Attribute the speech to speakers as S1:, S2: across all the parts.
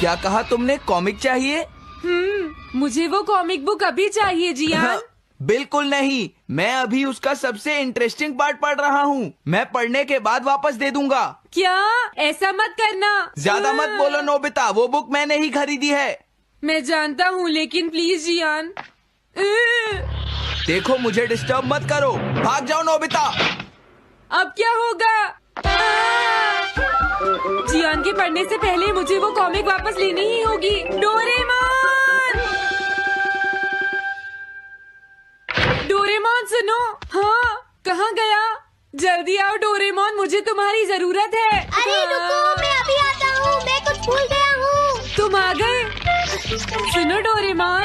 S1: क्या कहा तुमने? कॉमिक चाहिए?
S2: मुझे वो कॉमिक बुक अभी चाहिए जियान।
S1: बिल्कुल नहीं, मैं अभी उसका सबसे इंटरेस्टिंग पार्ट पढ़ रहा हूँ। मैं पढ़ने के बाद वापस दे दूंगा।
S2: क्या? ऐसा मत करना।
S1: ज्यादा मत बोलो नोबिता, वो बुक मैंने ही खरीदी है।
S2: मैं जानता हूँ, लेकिन प्लीज जियान।
S1: देखो, मुझे डिस्टर्ब मत करो। भाग जाओ नोबिता।
S2: अब क्या होगा? जियान के पढ़ने से पहले मुझे वो कॉमिक वापस लेनी ही होगी। डोरेमोन! डोरेमोन सुनो। हाँ, कहाँ गया? जल्दी आओ डोरेमोन, मुझे तुम्हारी जरूरत है।
S3: अरे रुको, मैं अभी आता हूँ। मैं कुछ भूल गया हूँ।
S2: तुम आ गए? सुनो डोरेमोन,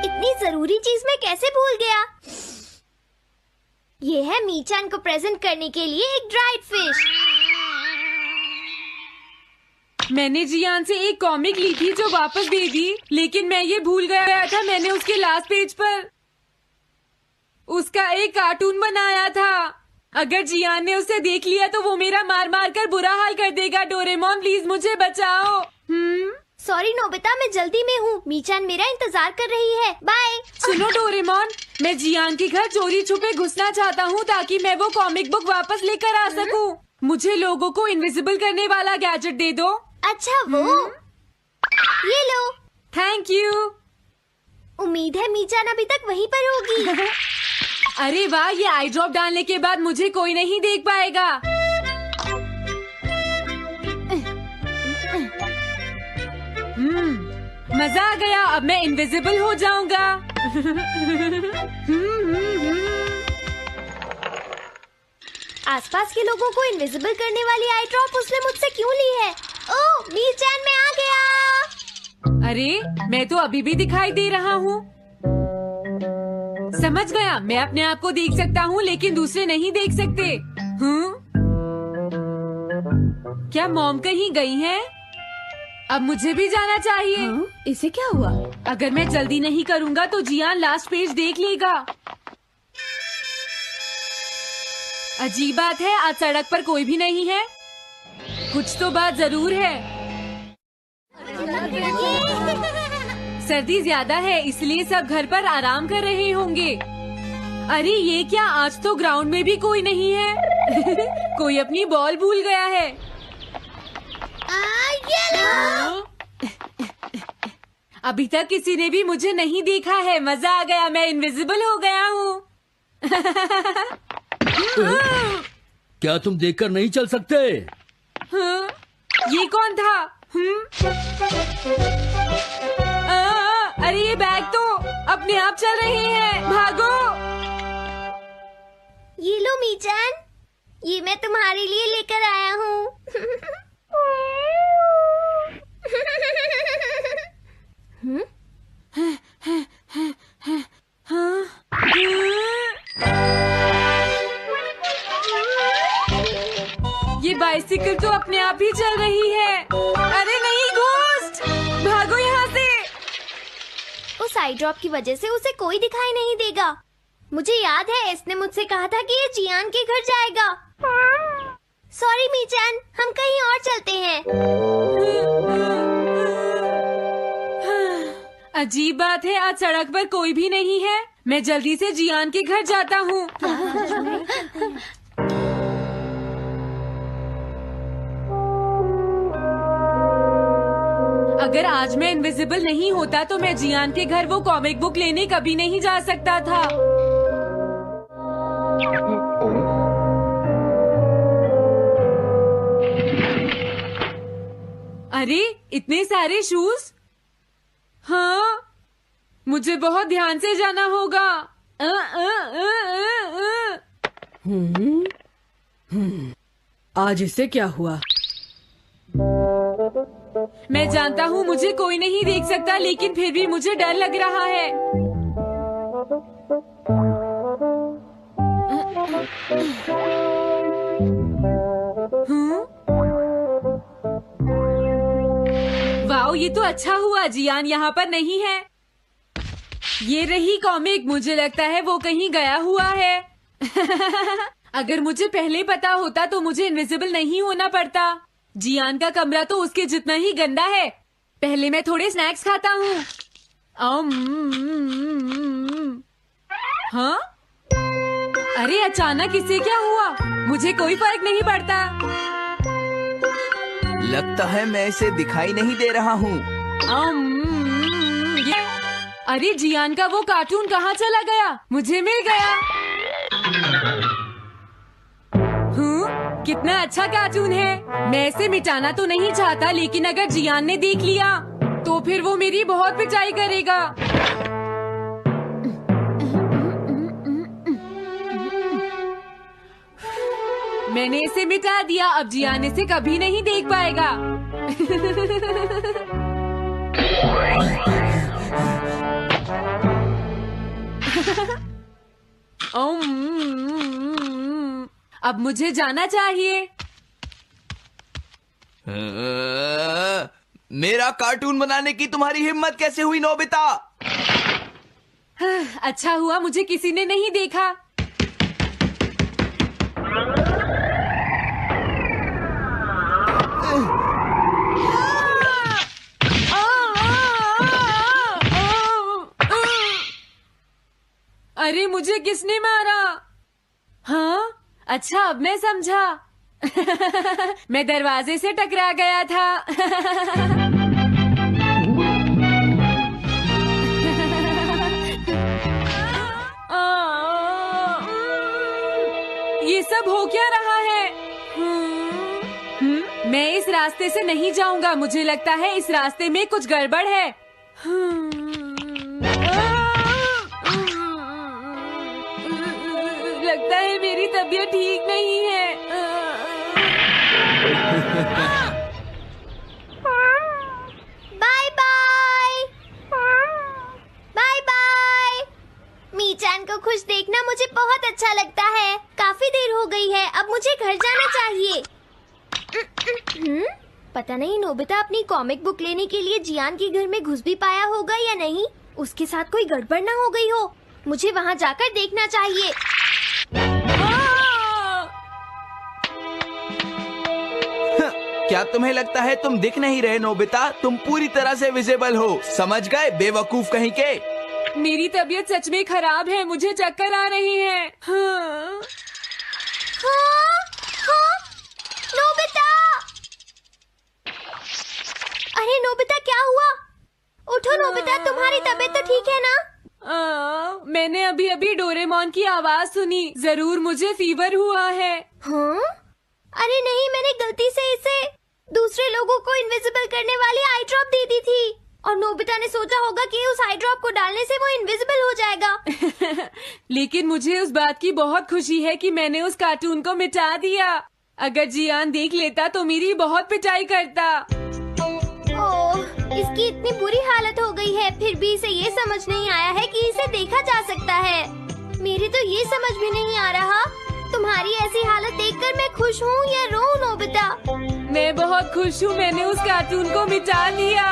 S3: इतनी जरूरी चीज मैं कैसे भूल गया? ये है मीचान को प्रेजेंट करने के लिए एक ड्राइड फिश।
S2: मैंने जियान से एक कॉमिक ली थी जो वापस दे दी, लेकिन मैं ये भूल गया था। मैंने उसके लास्ट पेज पर उसका एक कार्टून बनाया था। अगर जियान ने उसे देख लिया तो वो मेरा मार मार कर बुरा हाल कर देगा। डोरेमोन प्लीज मुझे बचाओ।
S3: सॉरी नोबिता, मैं जल्दी में हूँ। मीचान मेरा इंतजार कर रही है। बाय।
S2: सुनो डोरेमोन, मैं जियान के घर चोरी छुपे घुसना चाहता हूँ ताकि मैं वो कॉमिक बुक वापस लेकर आ सकूँ। मुझे लोगों को इनविजिबल करने वाला गैजेट दे दो।
S3: अच्छा वो ये लो।
S2: Thank you.
S3: उम्मीद है मीचान अभी तक वहीं पर होगी।
S2: अरे वाह, ये आई ड्रॉप डालने के बाद मुझे कोई नहीं देख पाएगा। मजा आ गया। अब मैं इनविजिबल हो जाऊंगा।
S3: आसपास के लोगों को इनविजिबल करने वाली आई ड्रॉप उसने मुझसे क्यों ली है? ओह, मीचान मैं आ गया।
S2: अरे, मैं तो अभी भी दिखाई दे रहा हूँ। समझ गया, मैं अपने आप को देख सकता हूँ लेकिन दूसरे नहीं देख सकते। क्या मॉम कहीं गई हैं? अब मुझे भी जाना चाहिए।
S4: इसे क्या हुआ?
S2: अगर मैं जल्दी नहीं करूँगा तो जियान लास्ट पेज देख लेगा। अजीब बात है, आज सड़क पर कोई भी नहीं है। कुछ तो बात जरूर है। सर्दी ज्यादा है इसलिए सब घर पर आराम कर रहे होंगे। अरे ये क्या, आज तो ग्राउंड में भी कोई नहीं है। कोई अपनी बॉल भूल गया है। अभी तक किसी ने भी मुझे नहीं देखा है। मजा आ गया, मैं इनविजिबल हो गया हूँ।
S5: क्या तुम देखकर नहीं चल सकते?
S2: ये कौन था? अरे ये बैग तो अपने आप चल रहे हैं। भागो।
S3: ये लो मीचान, ये मैं तुम्हारे लिए लेकर आया हूँ।
S2: ये बाइसिकल तो अपने आप ही चल रही है। अरे नहीं, घोस्ट! भागो यहाँ से।
S3: उस आई ड्रॉप की वजह से उसे कोई दिखाई नहीं देगा। मुझे याद है इसने मुझसे कहा था कि ये जियान के घर जाएगा। सॉरी मीचान, हम कहीं और चलते हैं।
S2: अजीब बात है, आज सड़क पर कोई भी नहीं है। मैं जल्दी से जियान के घर जाता हूँ। अगर आज मैं इनविजिबल नहीं होता तो मैं जियान के घर वो कॉमिक बुक लेने कभी नहीं जा सकता था। अरे इतने सारे शूज। हाँ, मुझे बहुत ध्यान से जाना होगा।
S4: आज इसे क्या हुआ?
S2: मैं जानता हूँ मुझे कोई नहीं देख सकता, लेकिन फिर भी मुझे डर लग रहा है। वाओ, ये तो अच्छा हुआ जियान यहाँ पर नहीं है। ये रही कॉमिक। मुझे लगता है वो कहीं गया हुआ है। अगर मुझे पहले पता होता तो मुझे इनविजिबल नहीं होना पड़ता। जियान का कमरा तो उसके जितना ही गंदा है। पहले मैं थोड़े स्नैक्स खाता हूँ। हाँ? अरे अचानक इससे क्या हुआ? मुझे कोई फर्क नहीं पड़ता।
S1: लगता है मैं इसे दिखाई नहीं दे रहा हूँ।
S2: अरे जियान का वो कार्टून कहाँ चला गया? मुझे मिल गया। कितना अच्छा कार्टून है। मैं इसे मिटाना तो नहीं चाहता, लेकिन अगर जियान ने देख लिया तो फिर वो मेरी बहुत पिटाई करेगा। मैंने इसे मिटा दिया। अब जियान इसे कभी नहीं देख पाएगा। अब मुझे जाना चाहिए।
S1: मेरा कार्टून बनाने की तुम्हारी हिम्मत कैसे हुई नोबिता?
S2: अच्छा हुआ मुझे किसी ने नहीं देखा। अरे मुझे किसने मारा? हाँ, अच्छा अब मैं समझा। मैं दरवाजे से टकरा गया था। ये सब हो क्या रहा है? मैं इस रास्ते से नहीं जाऊंगा। मुझे लगता है इस रास्ते में कुछ गड़बड़ है। लगता है मेरी तबीयत ठीक नहीं है।
S3: Bye bye. Bye bye. मीचान को खुश देखना मुझे बहुत अच्छा लगता है। काफी देर हो गई है, अब मुझे घर जाना चाहिए। पता नहीं नोबिता अपनी कॉमिक बुक लेने के लिए जियान के घर में घुस भी पाया होगा या नहीं। उसके साथ कोई गड़बड़ ना हो गई हो। मुझे वहाँ जाकर देखना चाहिए।
S1: क्या तुम्हें लगता है तुम दिख नहीं रहे नोबिता? तुम पूरी तरह से विजिबल हो। समझ गए बेवकूफ कहीं के।
S2: मेरी तबीयत सच में खराब है। मुझे चक्कर आ रही है। हाँ।
S3: नोबिता! अरे नोबिता क्या हुआ? उठो नोबिता, तुम्हारी तबीयत तो ठीक है ना?
S2: मैंने अभी अभी डोरेमोन की आवाज सुनी। जरूर मुझे फीवर हुआ है।
S3: हाँ? अरे नहीं, मैंने गलती से इसे दूसरे लोगों को इनविजिबल करने वाली आई ड्रॉप दे दी थी और नोबिता ने सोचा होगा कि उस आई ड्रॉप को डालने से वो इनविजिबल हो जाएगा।
S2: लेकिन मुझे उस बात की बहुत खुशी है कि मैंने उस कार्टून को मिटा दिया। अगर जियान देख लेता तो मेरी बहुत पिटाई करता।
S3: ओह, इसकी इतनी बुरी हालत हो गई है, फिर भी इसे ये समझ नहीं आया है कि इसे देखा जा सकता है। मेरे तो ये समझ भी नहीं आ रहा। तुम्हारी ऐसी हालत देखकर मैं खुश हूँ या रोऊं नोबिता?
S2: मैं बहुत खुश हूँ। मैंने उस कार्टून को मिटा दिया।